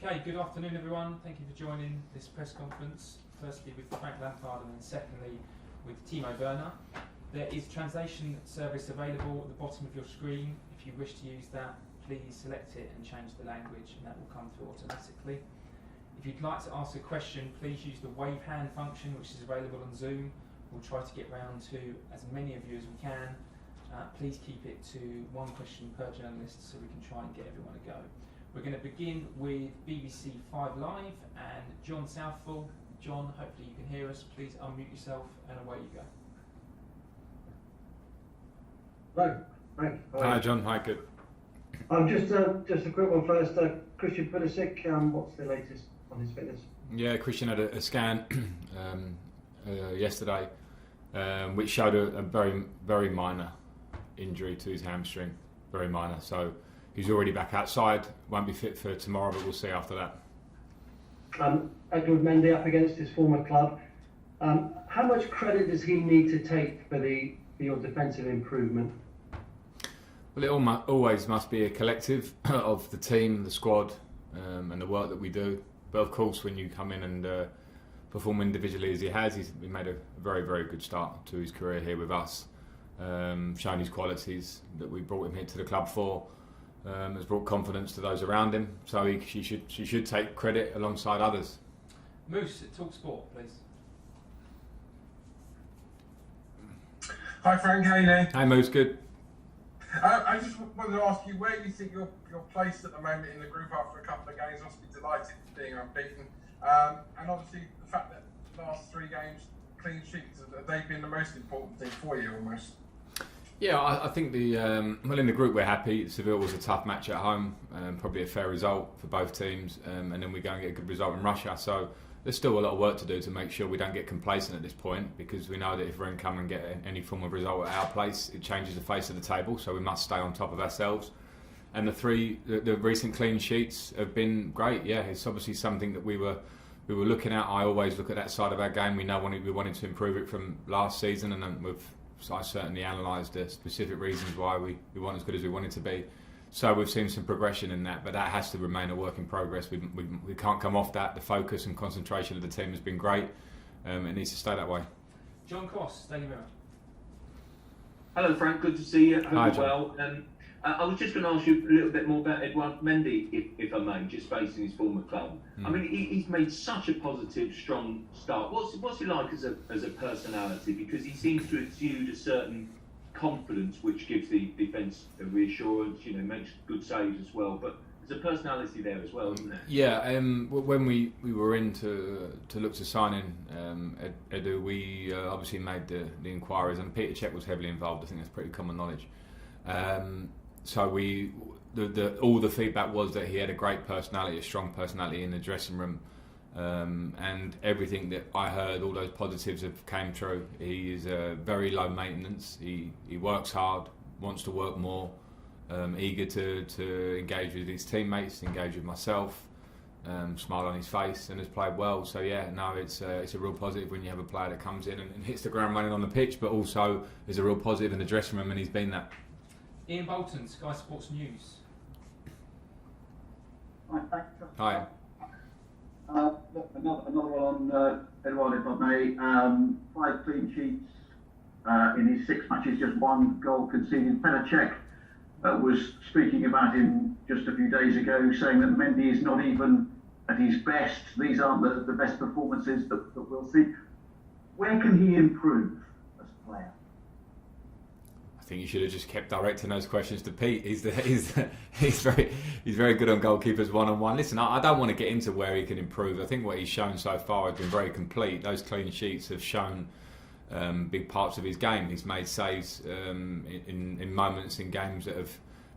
Okay, good afternoon everyone. Thank you for joining this press conference, firstly with Frank Lampard and then secondly with Timo Werner. There is translation service available at the bottom of your screen. If you wish to use that, please select it and change the language and that will come through automatically. If you'd like to ask a question, please use the wave hand function which is available on Zoom. We'll try to get round to as many of you as we can. Please keep it to one question per journalist so we can try and get everyone a go. We're going to begin with BBC 5 Live and John Southall. John, hopefully you can hear us. Please unmute yourself and away you go. Hello, Frank. Hi John, hi, good. Just a quick one first. Christian Pulisic, what's the latest on his fitness? Yeah, Christian had a scan yesterday, which showed a very, very minor injury to his hamstring, very minor. So he's already back outside, won't be fit for tomorrow, but we'll see after that. Edward Mendy up against his former club. How much credit does he need to take for your defensive improvement? Well, it always must be a collective of the team, the squad, and the work that we do. But of course, when you come in and perform individually as he has, he's made a very, very good start to his career here with us. Shown his qualities that we brought him here to the club for. Has brought confidence to those around him, so she should take credit alongside others. Moose at Talk Sport, please. Hi Frank, how are you doing? Hey Moose, good. I just wanted to ask you where you think you're placed at the moment in the group after a couple of games. Obviously delighted being unbeaten, and obviously the fact that the last 3 games clean sheets, have they been the most important thing for you almost? Yeah, I think well, in the group we're happy. Seville was a tough match at home, probably a fair result for both teams, and then we go and get a good result in Russia. So there's still a lot of work to do to make sure we don't get complacent at this point, because we know that if we can come and get any form of result at our place, it changes the face of the table. So we must stay on top of ourselves. And the recent clean sheets have been great. Yeah, it's obviously something that we were looking at. I always look at that side of our game. We know we wanted to improve it from last season, and then I certainly analysed the specific reasons why we weren't as good as we wanted to be. So we've seen some progression in that, but that has to remain a work in progress. We can't come off that. The focus and concentration of the team has been great. It needs to stay that way. John Cross, Daily Mirror. Hello Frank, good to see you. Hope Hi, you're well. I was just going to ask you a little bit more about Edouard Mendy, if I may, just facing his former club. I mean, he's made such a positive, strong start. What's he like as a personality? Because he seems to exude a certain confidence, which gives the defence a reassurance. You know, makes good saves as well. But there's a personality there as well, isn't there? Yeah. When we were in to look to sign in Edu, we obviously made the inquiries, and Peter Cech was heavily involved. I think that's pretty common knowledge. So all the feedback was that he had a great personality, a strong personality in the dressing room, and everything that I heard, all those positives have came true. He is very low maintenance. He works hard, wants to work more, eager to engage with his teammates, engage with myself, smile on his face, and has played well. So yeah, no, it's a real positive when you have a player that comes in and hits the ground running on the pitch, but also is a real positive in the dressing room, and he's been that. Ian Bolton, Sky Sports News. Hi, thanks. Hi. Another one on Edouard, if I may. 5 clean sheets in his 6 matches, just 1 goal conceded. Petr Cech was speaking about him just a few days ago, saying that Mendy is not even at his best. These aren't the best performances that we'll see. Where can he improve as a player? I think you should have just kept directing those questions to Pete. He's very good on goalkeepers one-on-one. Listen, I don't want to get into where he can improve. I think what he's shown so far has been very complete. Those clean sheets have shown big parts of his game. He's made saves in moments in games that have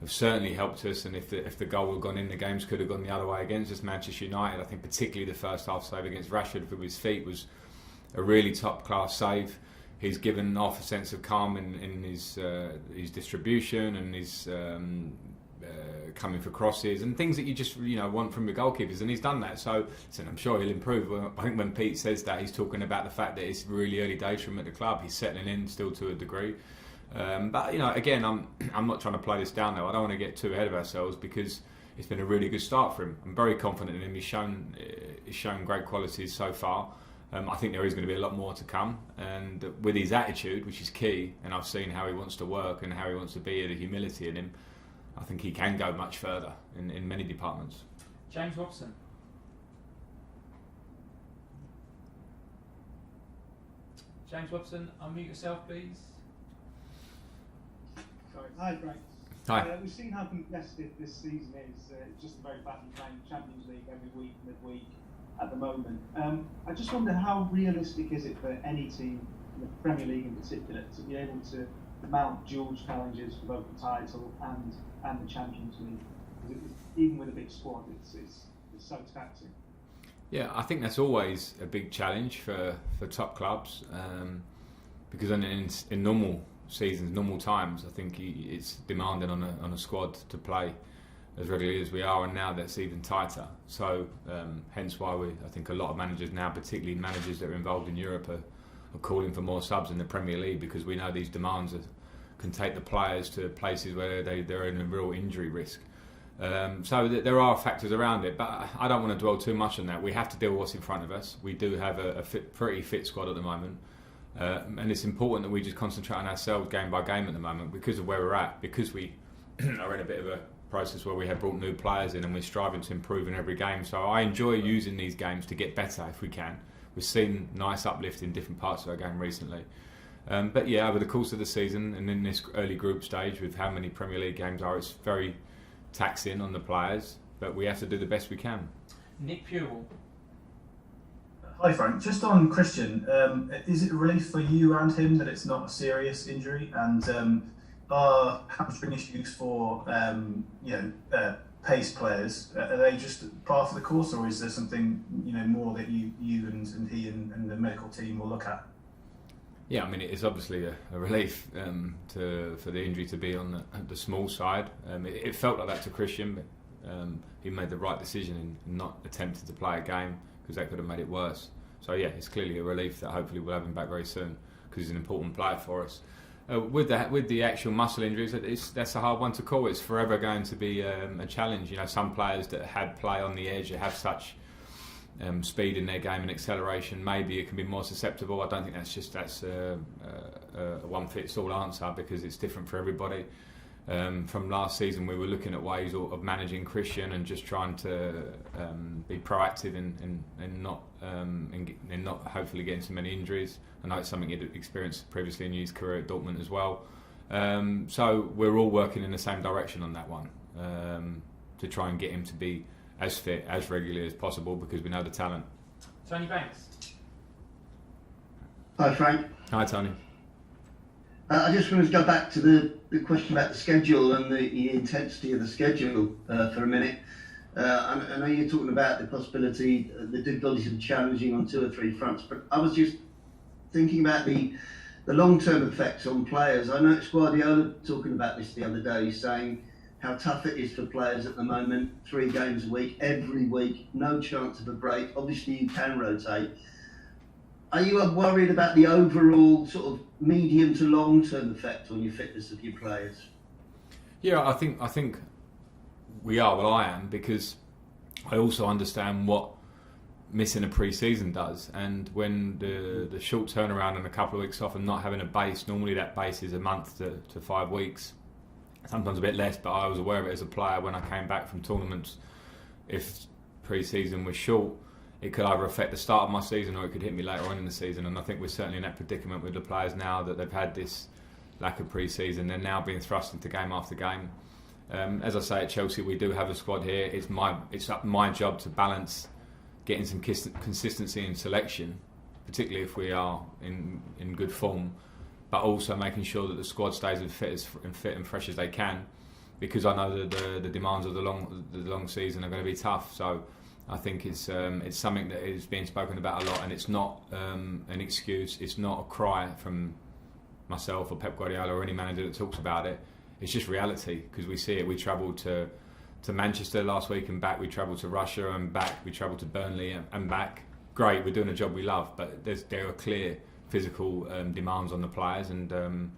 certainly helped us. And if the goal had gone in, the games could have gone the other way against us. Manchester United, I think particularly the first half save against Rashford with his feet was a really top-class save. He's given off a sense of calm in his distribution and his coming for crosses and things that you just want from your goalkeepers, and he's done that. So listen, I'm sure he'll improve. I think when Pete says that, he's talking about the fact that it's really early days for him at the club. He's settling in still to a degree, but again, I'm not trying to play this down though. I don't want to get too ahead of ourselves, because it's been a really good start for him. I'm very confident in him. He's shown great qualities so far. I think there is going to be a lot more to come, and with his attitude, which is key, and I've seen how he wants to work and how he wants to be, the humility in him, I think he can go much further in many departments. James Watson. James Watson, unmute yourself, please. Sorry. Hi, Frank. Hi. We've seen how competitive this season is. Just the very fact you're playing Champions League every week, midweek at the moment. I just wonder how realistic is it for any team, in the Premier League in particular, to be able to mount dual challenges for both the title and the Champions League? Because even with a big squad, it's so taxing. Yeah, I think that's always a big challenge for top clubs, because in normal seasons, normal times, I think it's demanding on a squad to play as regularly as we are, and now that's even tighter. So hence why I think a lot of managers now, particularly managers that are involved in Europe, are calling for more subs in the Premier League, because we know these demands can take the players to places where they're in a real injury risk. So there are factors around it, but I don't want to dwell too much on that. We have to deal with what's in front of us. We do have a pretty fit squad at the moment, and it's important that we just concentrate on ourselves game by game at the moment, because of where we're at, because we are in a bit of a process where we have brought new players in and we're striving to improve in every game. So I enjoy using these games to get better if we can. We've seen nice uplift in different parts of our game recently. But yeah, over the course of the season and in this early group stage with how many Premier League games are, it's very taxing on the players, but we have to do the best we can. Nick Pewell. Hi Frank, just on Christian, is it a relief for you and him that it's not a serious injury, and are hamstring issues for pace players, are they just part of the course, or is there something more that you and he and the medical team will look at? Yeah, I mean, it's obviously a relief for the injury to be on the small side. It felt like that to Christian, but he made the right decision in not attempting to play a game, because that could have made it worse. So yeah, it's clearly a relief that hopefully we'll have him back very soon, because he's an important player for us. With the actual muscle injuries, that's a hard one to call. It's forever going to be a challenge. Some players that had play on the edge, that have such speed in their game and acceleration, maybe it can be more susceptible. I don't think that's a one-fits-all answer, because it's different for everybody. From last season, we were looking at ways of managing Christian and just trying to be proactive and not hopefully getting so many injuries. I know it's something he'd experienced previously in his career at Dortmund as well. So we're all working in the same direction on that one, to try and get him to be as fit, as regularly as possible, because we know the talent. Tony Banks. Hi Frank. Hi Tony. I just wanted to go back to the question about the schedule and the intensity of the schedule for a minute. I know you're talking about the possibility, the difficulties of challenging on 2 or 3 fronts, but I was just thinking about the long-term effects on players. I noticed Guardiola talking about this the other day, saying how tough it is for players at the moment, 3 games a week, every week, no chance of a break. Obviously you can rotate. Are you worried about the overall sort of medium to long-term effect on your fitness of your players? Yeah, I think we are. Well, I am, because I also understand what missing a pre-season does, and when the short turnaround and a couple of weeks off and not having a base, normally that base is a month to 5 weeks, sometimes a bit less, but I was aware of it as a player when I came back from tournaments. If pre-season was short, it could either affect the start of my season or it could hit me later on in the season, and I think we're certainly in that predicament with the players now, that they've had this lack of pre-season. They're now being thrust into game after game. As I say, at Chelsea we do have a squad here. It's my job to balance getting some consistency in selection, particularly if we are in good form, but also making sure that the squad stays as fit and fresh as they can, because I know that the demands of the long season are going to be tough. So I think it's something that is being spoken about a lot, and it's not an excuse. It's not a cry from myself or Pep Guardiola or any manager that talks about it. It's just reality, because we see it. We travelled to Manchester last week and back. We travelled to Russia and back. We travelled to Burnley and back. Great, we're doing a job we love, but there are clear physical demands on the players, and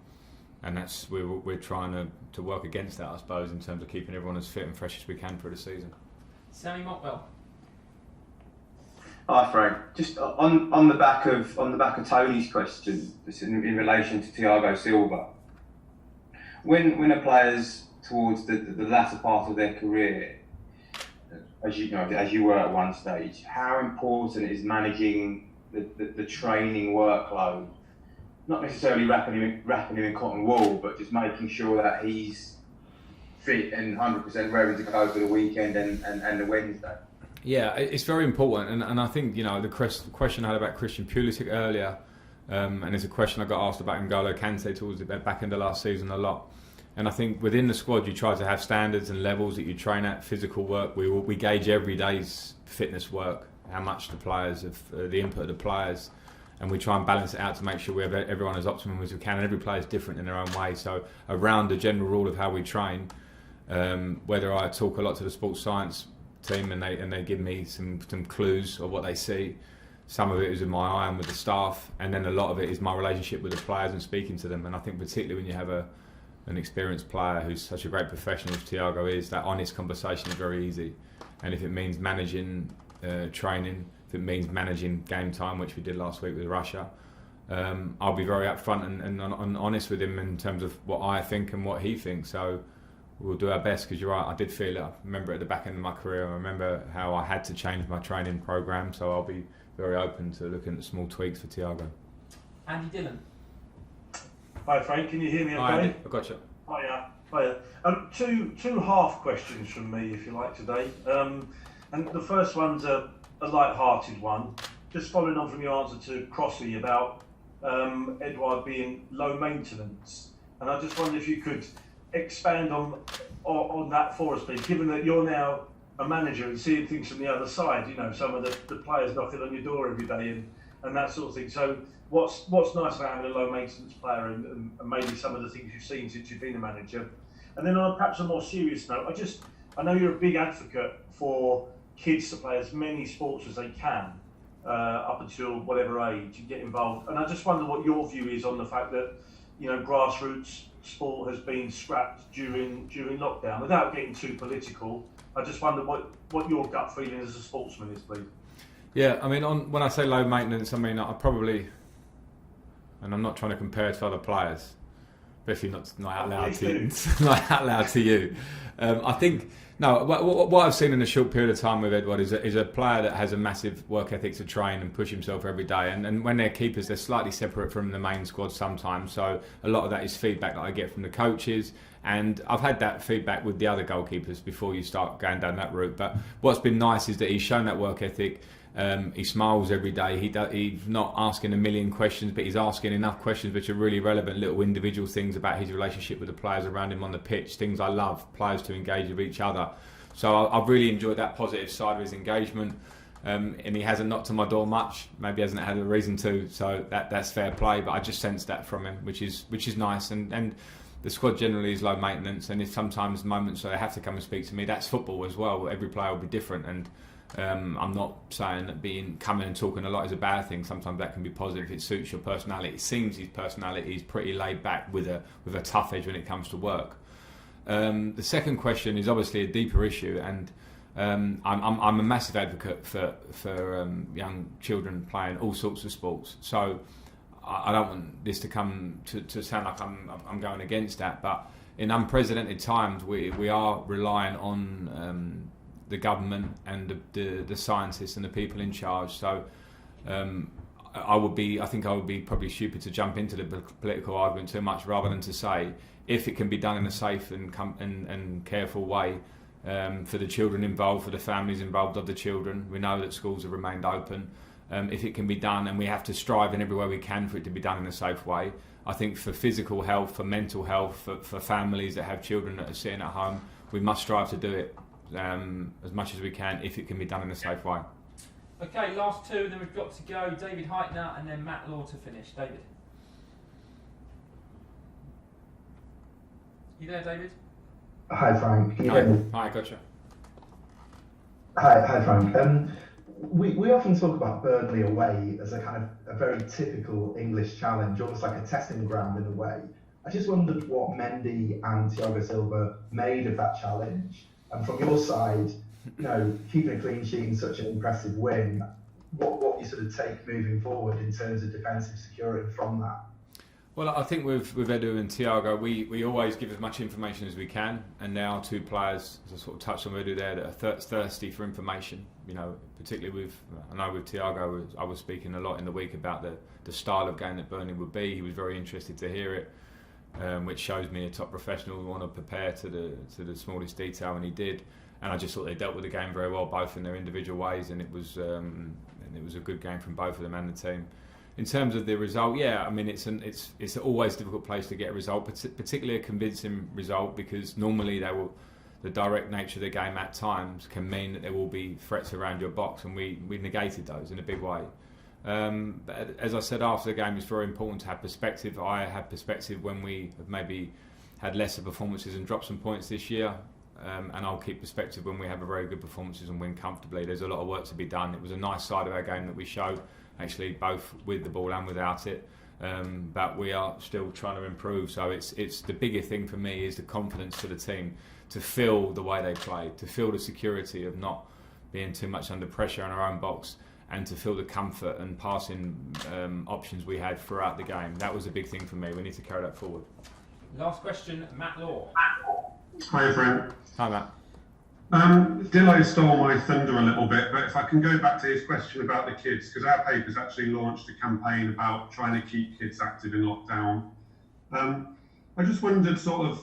and that's we're trying to work against that, I suppose, in terms of keeping everyone as fit and fresh as we can for the season. Sammy Motwell. Hi Frank. Just on the back of Tony's question, in relation to Thiago Silva, when a player's towards the latter part of their career, as you were at one stage, how important is managing the training workload? Not necessarily wrapping him in cotton wool, but just making sure that he's fit and 100% ready to go for the weekend and the Wednesday. Yeah, it's very important, and I think the question I had about Christian Pulisic earlier, and it's a question I got asked about N'Golo Kante towards the back end of last season a lot. And I think within the squad you try to have standards and levels that you train at, physical work. We gauge every day's fitness work, how much the players have, the input of the players, and we try and balance it out to make sure we have everyone as optimum as we can. And every player is different in their own way. So around the general rule of how we train, whether I talk a lot to the sports science team and they give me some clues of what they see. Some of it is in my eye and with the staff, and then a lot of it is my relationship with the players and speaking to them. And I think particularly when you have an experienced player who's such a great professional as Thiago is, that honest conversation is very easy. And if it means managing training, if it means managing game time, which we did last week with Russia, I'll be very upfront and honest with him in terms of what I think and what he thinks. So we'll do our best, because you're right, I did feel it. I remember at the back end of my career, I remember how I had to change my training program, so I'll be very open to looking at small tweaks for Thiago. Andy Dillon. Hi Frank, can you hear me okay? Hi Andy, I got you. Hiya. Two half questions from me, if you like, today. And the first one's a light-hearted one, just following on from your answer to Crossy about Edouard being low maintenance. And I just wondered if you could expand on that for us, please, given that you're now a manager and seeing things from the other side, some of the players knocking on your door every day and that sort of thing. So what's nice about having a low maintenance player and maybe some of the things you've seen since you've been a manager? And then on perhaps a more serious note, I know you're a big advocate for kids to play as many sports as they can up until whatever age and get involved. And I just wonder what your view is on the fact that grassroots sport has been scrapped during lockdown. Without getting too political, I just wonder what your gut feeling as a sportsman is, please. Yeah, I mean, when I say low maintenance, I mean I probably, and I'm not trying to compare it to other players, especially not out loud to you. I think what I've seen in a short period of time with Edouard is a player that has a massive work ethic to train and push himself every day. And when they're keepers, they're slightly separate from the main squad sometimes. So a lot of that is feedback that I get from the coaches. And I've had that feedback with the other goalkeepers before you start going down that route. But what's been nice is that he's shown that work ethic. He smiles every day. He's not asking a million questions, but he's asking enough questions which are really relevant, little individual things about his relationship with the players around him on the pitch, things I love, players to engage with each other. So I've really enjoyed that positive side of his engagement. And he hasn't knocked on my door much. Maybe hasn't had a reason to. So that's fair play. But I just sense that from him, which is nice. And the squad generally is low maintenance, and if sometimes moments where they have to come and speak to me, that's football as well. Every player will be different, and I'm not saying that coming and talking a lot is a bad thing. Sometimes that can be positive if it suits your personality. It seems his personality is pretty laid back with a tough edge when it comes to work. The second question is obviously a deeper issue, and I'm a massive advocate for young children playing all sorts of sports. So I don't want this to come to sound like I'm going against that, but in unprecedented times we are relying on the government and the scientists and the people in charge. So I think I would be probably stupid to jump into the political argument too much, rather than to say if it can be done in a safe and careful way for the children involved, for the families involved of the children. We know that schools have remained open. If it can be done, and we have to strive in every way we can for it to be done in a safe way. I think for physical health, for mental health, for families that have children that are sitting at home, we must strive to do it as much as we can if it can be done in a safe way. Okay, last two, then we've got to go. David Heitner and then Matt Law to finish. David. You there, David? Hi, Frank. Can you hear me? Hi, gotcha. Hi, Frank. We often talk about Burnley away as a kind of a very typical English challenge, almost like a testing ground in a way. I just wondered what Mendy and Thiago Silva made of that challenge. And from your side, keeping a clean sheet in such an impressive win, what you sort of take moving forward in terms of defensive security from that? Well, I think with Edu and Thiago, we always give as much information as we can, and there are two players, as I sort of touched on Edu there, that are thirsty for information. Particularly I know with Thiago, I was speaking a lot in the week about the style of game that Burnley would be. He was very interested to hear it, which shows me a top professional who want to prepare to the smallest detail, and he did. And I just thought they dealt with the game very well, both in their individual ways, and it was a good game from both of them and the team. In terms of the result, it's always a difficult place to get a result, particularly a convincing result, because normally the direct nature of the game at times can mean that there will be threats around your box, and we negated those in a big way. But as I said after the game, it's very important to have perspective. I have perspective when we have maybe had lesser performances and dropped some points this year, and I'll keep perspective when we have a very good performances and win comfortably. There's a lot of work to be done. It was a nice side of our game that we showed, actually, both with the ball and without it, but we are still trying to improve. So it's the bigger thing for me is the confidence to the team to feel the way they play, to feel the security of not being too much under pressure in our own box, and to feel the comfort and passing options we had throughout the game. That was a big thing for me. We need to carry that forward. Last question, Matt Law. Hi, Frank. Hi, Matt. Dillo stole my thunder a little bit, but if I can go back to his question about the kids, because our paper's actually launched a campaign about trying to keep kids active in lockdown. I just wondered, sort of,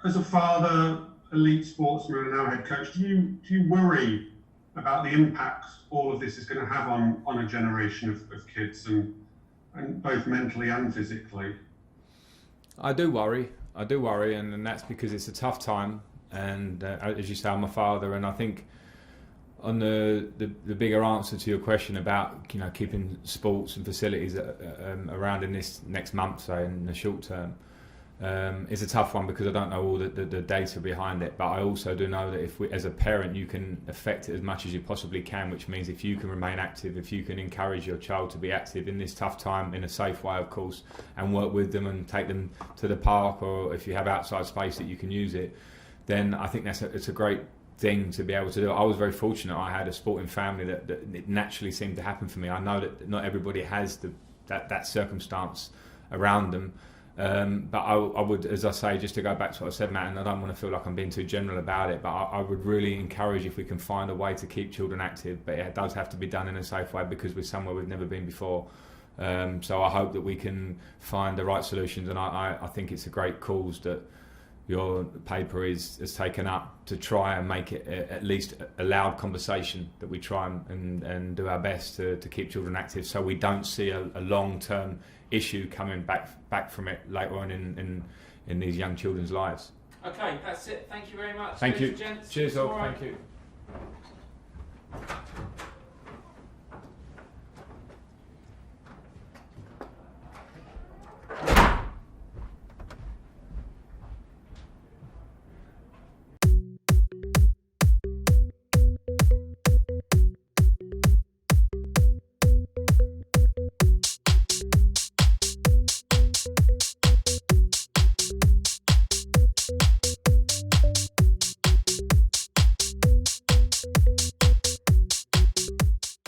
as a father, elite sportsman, and now head coach, do you worry about the impact all of this is going to have on a generation of kids, and both mentally and physically? I do worry, and that's because it's a tough time. And as you say, I'm a father, and I think on the bigger answer to your question about keeping sports and facilities around in this next month, say in the short term, is a tough one, because I don't know all the data behind it. But I also do know that if we, as a parent, you can affect it as much as you possibly can, which means if you can remain active, if you can encourage your child to be active in this tough time in a safe way, of course, and work with them and take them to the park, or if you have outside space that you can use it, then I think it's a great thing to be able to do. I was very fortunate. I had a sporting family that it naturally seemed to happen for me. I know that not everybody has that circumstance around them, but I would, as I say, just to go back to what I said, Matt, and I don't want to feel like I'm being too general about it, but I would really encourage if we can find a way to keep children active, but it does have to be done in a safe way, because we're somewhere we've never been before. So I hope that we can find the right solutions, and I think it's a great cause that your paper has taken up to try and make it at least a loud conversation, that we try and do our best to keep children active, so we don't see a long-term issue coming back from it later on in these young children's lives. Okay, that's it. Thank you very much. Thank you. Gents. Cheers all. All right. Thank you.